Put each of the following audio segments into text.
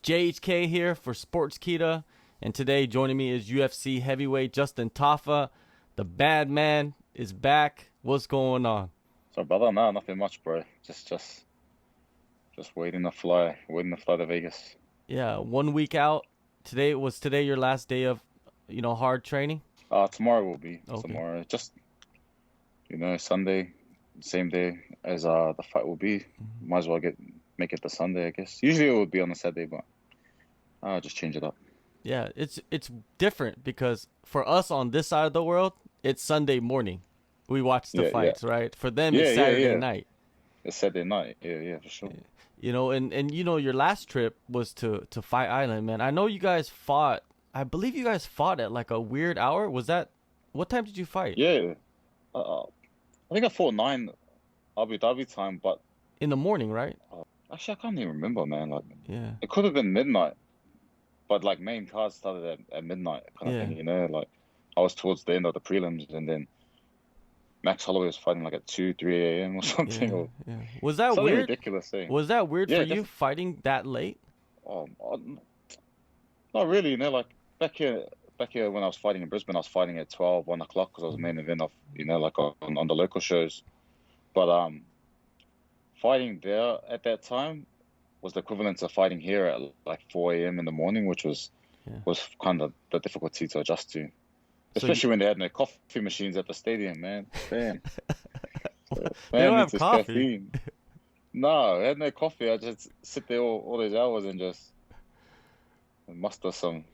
JHK here for Sportskeeda, and today joining me is UFC heavyweight Justin Tafa. The bad man is back. What's going on? So, brother, no, nothing much, bro. Just waiting to fly to Vegas. Yeah, 1 week out. Today your last day of, hard training? Tomorrow will be. Okay. Tomorrow, just Sunday, same day as the fight will be. Might as well make it the Sunday, I guess. Usually it would be on a Saturday, but I'll just change it up. Yeah, it's different because for us on this side of the world, it's Sunday morning. We watch the fights, right? For them, it's Saturday night. It's Saturday night. Yeah, for sure. And your last trip was to Fight Island, man. I know you guys fought. I believe you guys fought at like a weird hour. Was that? What time did you fight? Yeah, I think I fought 9 Abu Dhabi time, but in the morning, right? Actually, I can't even remember, man. Like, yeah, it could have been midnight, but like main cards started at midnight, kind of thing. Like I was towards the end of the prelims, and then Max Holloway was fighting like at 2, 3 a.m. or something. Yeah. Was that something weird? ridiculous thing. Was that weird for you fighting that late? Not really. Like back here when I was fighting in Brisbane, I was fighting at 12, 1 o'clock because I was main event of, like on the local shows. But fighting there at that time was the equivalent to fighting here at like 4 a.m. in the morning, which was kind of the difficulty to adjust to. Especially when they had no coffee machines at the stadium, man. Damn. They don't have coffee. Caffeine. No, I had no coffee. I just sit there all those hours and just muster some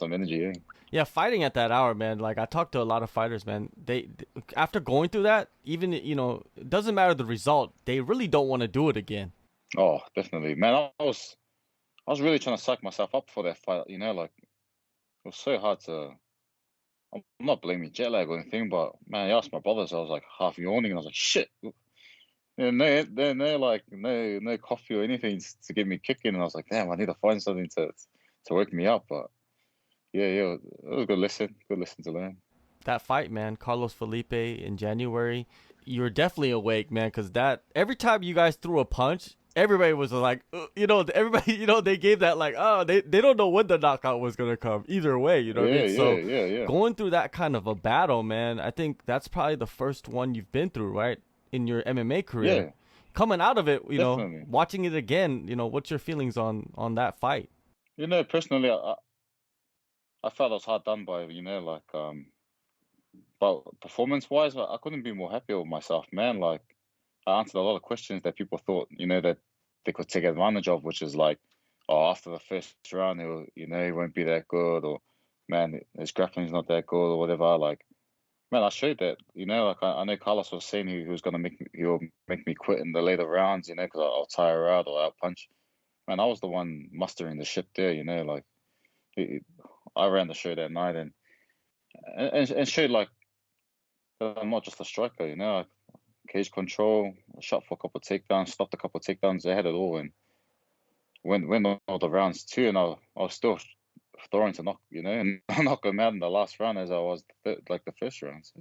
energy. Eh? Yeah, fighting at that hour, man. Like I talked to a lot of fighters, man. They after going through that, even it doesn't matter the result. They really don't want to do it again. Oh, definitely, man. I was really trying to psych myself up for that fight. Like it was so hard to. I'm not blaming jet lag or anything, but man, I asked my brothers. I was like half yawning, and I was like, "Shit!" No coffee or anything to get me kicking, and I was like, "Damn, I need to find something to wake me up." But yeah, it was a good lesson to learn. That fight, man, Carlos Felipe in January, you were definitely awake, man, because that every time you guys threw a punch, everybody was like, everybody, they gave that like, oh, they don't know when the knockout was going to come either way, what I mean? So going through that kind of a battle, man, I think that's probably the first one you've been through, right, in your MMA career. Yeah. Coming out of it, Definitely. Watching it again, what's your feelings on that fight? Personally, I felt I was hard done by, but performance-wise, I couldn't be more happy with myself, man. Like, I answered a lot of questions that people thought, that they could take advantage of, which is like, oh, after the first round, he won't be that good, or man, his grappling's not that good, or whatever. Like, man, I showed that, like I know Carlos was saying he'll make me quit in the later rounds, because I'll tire out or I'll punch. Man, I was the one mustering the ship there, like I ran the show that night and showed like that I'm not just a striker, like, cage control, shot for a couple of takedowns, stopped a couple of takedowns. I had it all, and went all the rounds too. And I was still throwing to knock, and knock him out in the last round as I was like the first round. So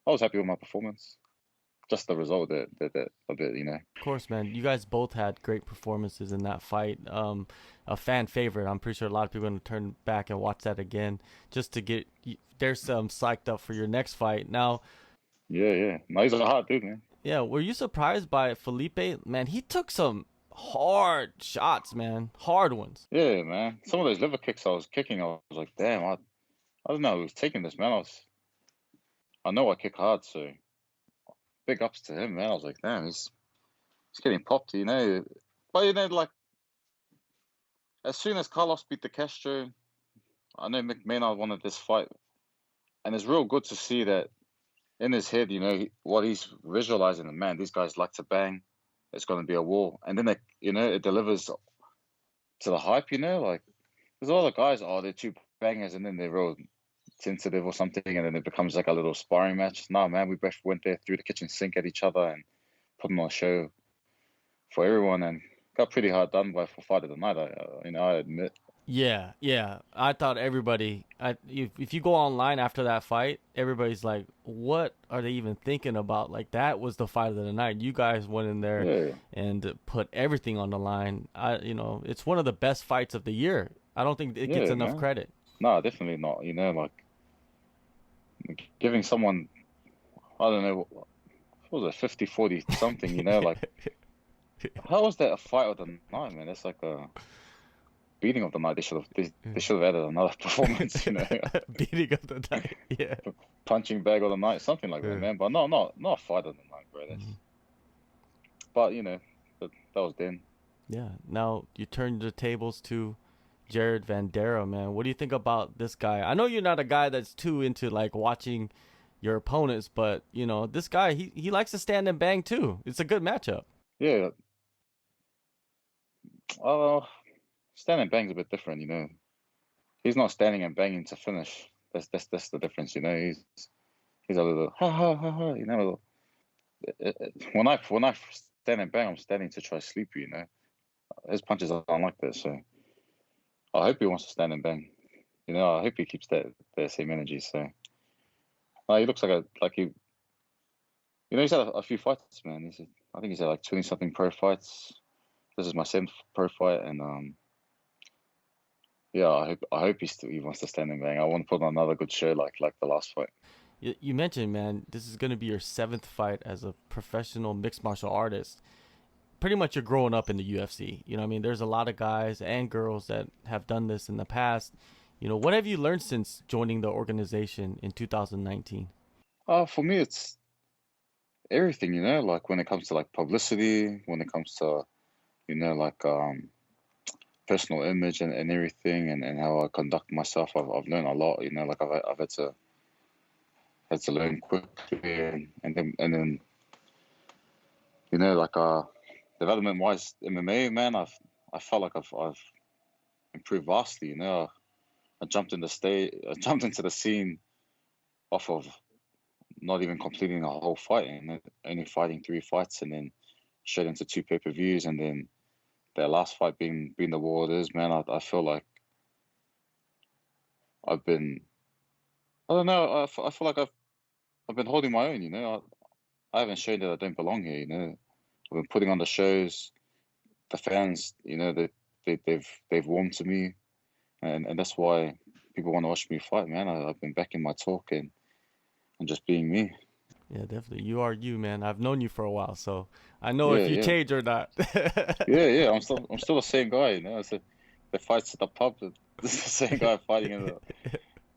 I was happy with my performance. Just the result that a bit, Of course, man. You guys both had great performances in that fight. A fan favorite. I'm pretty sure a lot of people are going to turn back and watch that again just to get there's some psyched up for your next fight. Now. Yeah. No, he's a hard dude, man. Yeah, were you surprised by Felipe? Man, he took some hard shots, man. Hard ones. Yeah, man. Some of those liver kicks I was kicking, I was like, damn, I didn't know he was taking this, man. I know I kick hard, so big ups to him, man. I was like, damn, he's getting popped, But, like, as soon as Carlos beat the Castro, I know Mick Maynard wanted this fight. And it's real good to see that in his head, what he's visualizing, man, these guys like to bang. It's going to be a war. And then, it delivers to the hype, like, there's a lot of guys, they're two bangers, and then they're real sensitive or something, and then it becomes like a little sparring match. No, man, we both went there, threw the kitchen sink at each other and put on a show for everyone, and got pretty hard done by for fight of the night, I admit. Yeah. I thought everybody. If you go online after that fight, everybody's like, "What are they even thinking about?" Like that was the fight of the night. You guys went in there Yeah, and put everything on the line. It's one of the best fights of the year. I don't think it gets yeah, enough man. credit. No, definitely not. Giving someone, I don't know, what was it, 50-40 something, how was that a fight of the night, man? That's like a beating of the night. They should have added another performance, Beating of the night. Yeah. punching bag of the night, something like that, Yeah. man. But no, not a fight of the night, bro. Mhm. But that was then. Yeah. Now you turn the tables to Jared Vanderaa, man. What do you think about this guy? I know you're not a guy that's too into like watching your opponents, but this guy he likes to stand and bang too. It's a good matchup. Yeah, uh, standing bang's a bit different, He's not standing and banging to finish. That's the difference, He's a little ha ha ha ha, When I stand and bang, I'm standing to try to sleep you. His punches aren't like that, so I hope he wants to stand and bang. I hope he keeps that same energy. So he looks like he's had a few fights, man. I think he's had like 20 something pro fights. This is my 7th pro fight, and yeah, I hope he wants to stand and bang. I want to put on another good show like the last fight. You mentioned, man, this is going to be your 7th fight as a professional mixed martial artist. Pretty much you're growing up in the UFC. You know what I mean? There's a lot of guys and girls that have done this in the past. What have you learned since joining the organization in 2019? For me, it's everything. Like when it comes to like publicity, when it comes to like personal image and everything, and how I conduct myself. I've learned a lot. Like I've had to learn quickly, and then like development wise MMA, man, I felt like I've improved vastly. I jumped into the scene off of not even completing a whole fight, and only fighting 3 fights, and then straight into 2 pay-per-views, and then their last fight being the war it is, man. I feel like I've been, I don't know, I feel like I've been holding my own. I haven't shown that I don't belong here. I've been putting on the shows. The fans, they've warmed to me, and that's why people want to watch me fight, man. I've been backing my talk and just being me. Yeah, definitely. You are you, man. I've known you for a while, so I know Yeah, if you yeah, change or not. yeah. I'm still the same guy. It's the fights at the pub. This is the same guy fighting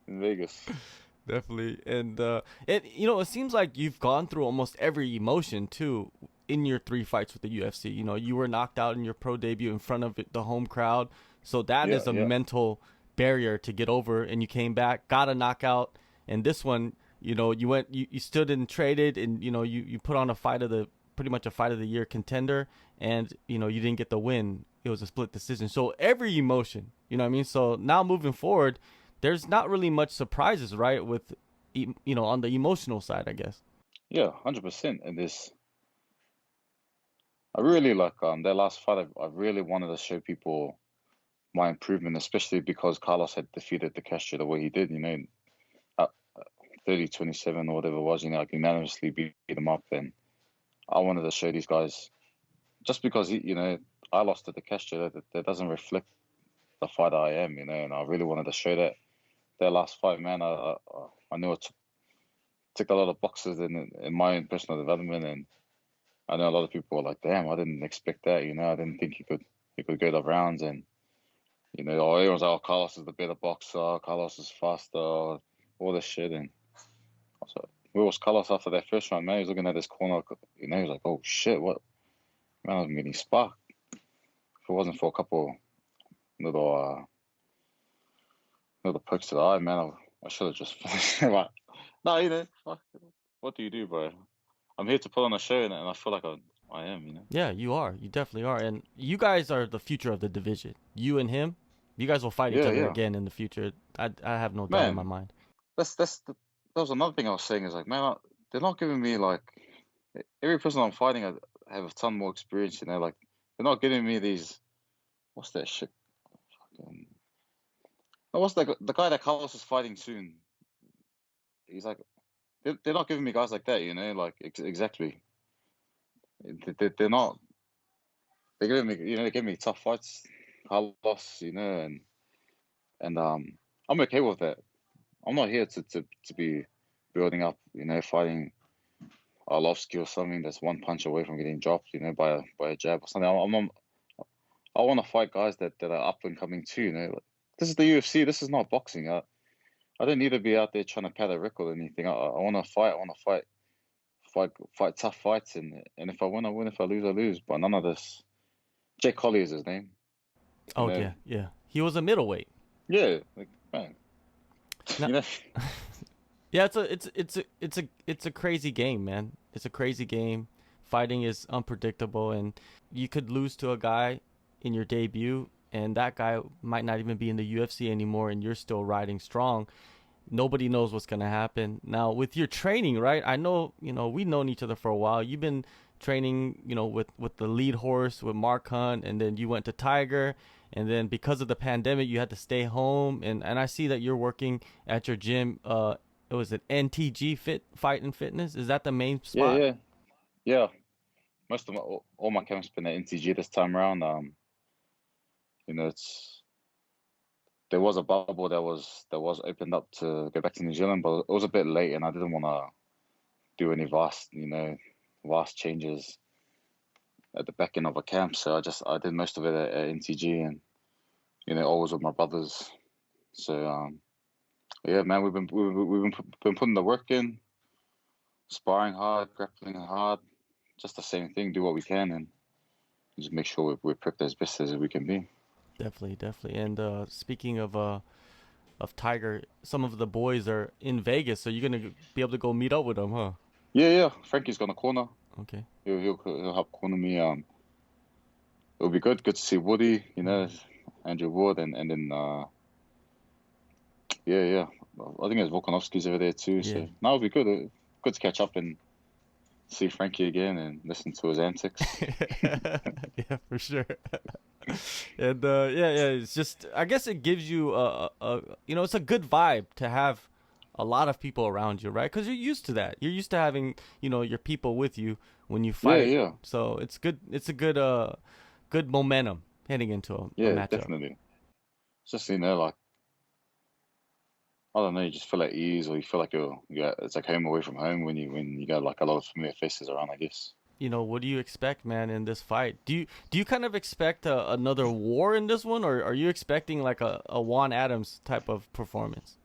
in Vegas. Definitely. And it seems like you've gone through almost every emotion too in your 3 fights with the UFC. You were knocked out in your pro debut in front of the home crowd. So that Yeah, is a yeah, mental barrier to get over, and you came back, got a knockout, and this one, you stood and traded, and you put on a fight of the pretty much a fight of the year contender, and you didn't get the win. It was a split decision. So every emotion, you know what I mean? So now moving forward, there's not really much surprises, right? With on the emotional side, I guess. yeah, 100%. And I really like that last fight. I really wanted to show people my improvement, especially because Carlos had defeated the Castro the way he did. 30-27 or whatever it was. Like unanimously beat him up, and I wanted to show these guys just because I lost to the Castro, that doesn't reflect the fighter I am. And I really wanted to show that last fight, man. I knew it ticked a lot of boxes in my own personal development, and I know a lot of people were like, "Damn, I didn't expect that." I didn't think he could go the rounds, and everyone's like, "Oh, Carlos is the better boxer. Carlos is faster." All this shit, and so where was Carlos after that first round, man? He was looking at his corner, he was like, "Oh shit, what?" Man, I was getting sparked. If it wasn't for a couple little little pokes to the eye, man, I should have just finished him. No, fuck, what do you do, bro? I'm here to put on a show, and I feel like I am. Yeah, you are. You definitely are. And you guys are the future of the division. You and him, you guys will fight each Yeah, other yeah, again in the future. I have no doubt in my man. mind. That was another thing I was saying is like, man, they're not giving me like every person I'm fighting. I have a ton more experience. Like they're not giving me these. What's that shit? Fucking What's the guy that Carlos is fighting soon? He's like, they're not giving me guys like that, you know, like exactly. They're not. They're giving me, you know, they give me tough fights, Carlos, you know, and I'm okay with that. I'm not here to be building up, you know, fighting Arlovsky or something that's one punch away from getting dropped, you know, by a jab or something. I want to fight guys that are up and coming too, you know. Like, this is the UFC. This is not boxing. I don't need to be out there trying to pad a record or anything. I want to fight. I want to fight tough fights, and if I win, I win. If I lose, I lose. But none of this. Jake Collie is his name. Oh yeah, yeah. He was a middleweight. Yeah, like man. Now, You know. yeah, it's a crazy game, man. It's a crazy game. Fighting is unpredictable, and you could lose to a guy in your debut, and that guy might not even be in the UFC anymore, and you're still riding strong. Nobody knows what's gonna happen. Now with your training, right? I know, we've known each other for a while. You've been training, with the lead horse with Mark Hunt, and then you went to Tiger, and then because of the pandemic, you had to stay home. And I see that you're working at your gym. It was an NTG Fight and Fitness. Is that the main spot? Yeah. Most of all my camps been at NTG this time around. You know, there was a bubble that was opened up to go back to New Zealand, but it was a bit late, and I didn't want to do any vast changes at the back end of a camp. So I did most of it at NTG, and always with my brothers. So yeah, man, we've been putting the work in, sparring hard, grappling hard, just the same thing. Do what we can, and just make sure we're prepped as best as we can be. Definitely. And speaking of Tiger, some of the boys are in Vegas, so you're gonna be able to go meet up with them, huh? Yeah. Frankie's gonna corner. Okay. He'll help corner me. It'll be good. Good to see Woody. Andrew Wood, and then yeah. I think there's Volkanovski's over there too. Yeah. So now it'll be good. Good to catch up and see Frankie again and listen to his antics. Yeah, for sure. And it's just, I guess it gives you it's a good vibe to have a lot of people around you, right? Because you're used to that. You're used to having your people with you when you fight. Yeah. So it's good. It's a good momentum heading into a matchup. Definitely. It's just like, I don't know, you just feel at ease, or you feel like it's like home away from home when you got like a lot of familiar faces around, I guess. What do you expect, man, in this fight? Do you kind of expect another war in this one, or are you expecting like a Juan Adams type of performance?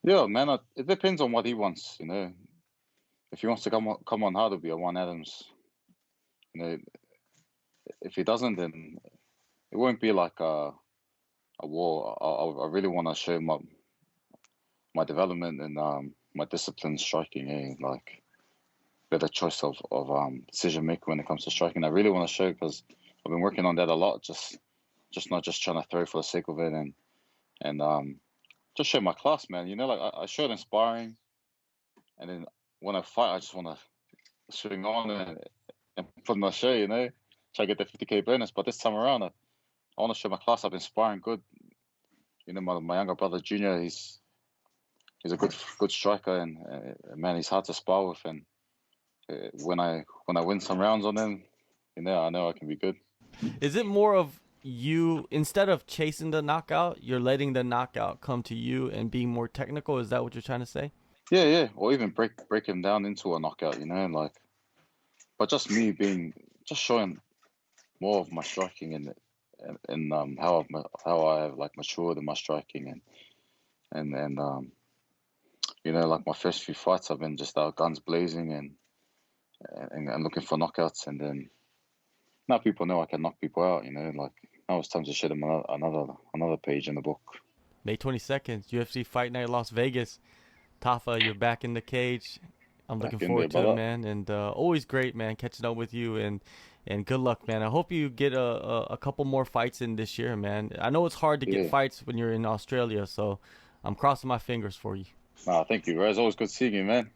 Yeah, man, it depends on what he wants. If he wants to come on hard, it'll be a Juan Adams. If he doesn't, then it won't be like a war. I really want to show my development and my discipline striking, like better choice of decision making when it comes to striking. I really want to show, because I've been working on that a lot. Just not just trying to throw for the sake of it, and just show my class, man. Like I showed in sparring, and then when I fight, I just want to swing on and put my show. Try to get the 50K bonus. But this time around, I want to show my class. I've been sparring good. My younger brother Junior, he's a good striker, and man, he's hard to spar with. And when I win some rounds on him, I know I can be good. Is it more of you, instead of chasing the knockout, you're letting the knockout come to you and being more technical? Is that what you're trying to say? Yeah. Or even break him down into a knockout, but just me showing more of my striking and how I have like matured in my striking, and like my first few fights, I've been just out guns blazing and looking for knockouts, and then now people know I can knock people out. Like now it's time to show them another page in the book. May 22nd, UFC Fight Night, Las Vegas. Tafa, you're back in the cage. I'm looking forward to it, man. And always great, man, catching up with you. And good luck, man. I hope you get a couple more fights in this year, man. I know it's hard to get fights when you're in Australia, so I'm crossing my fingers for you. Thank you, Raz. Always good seeing you, man.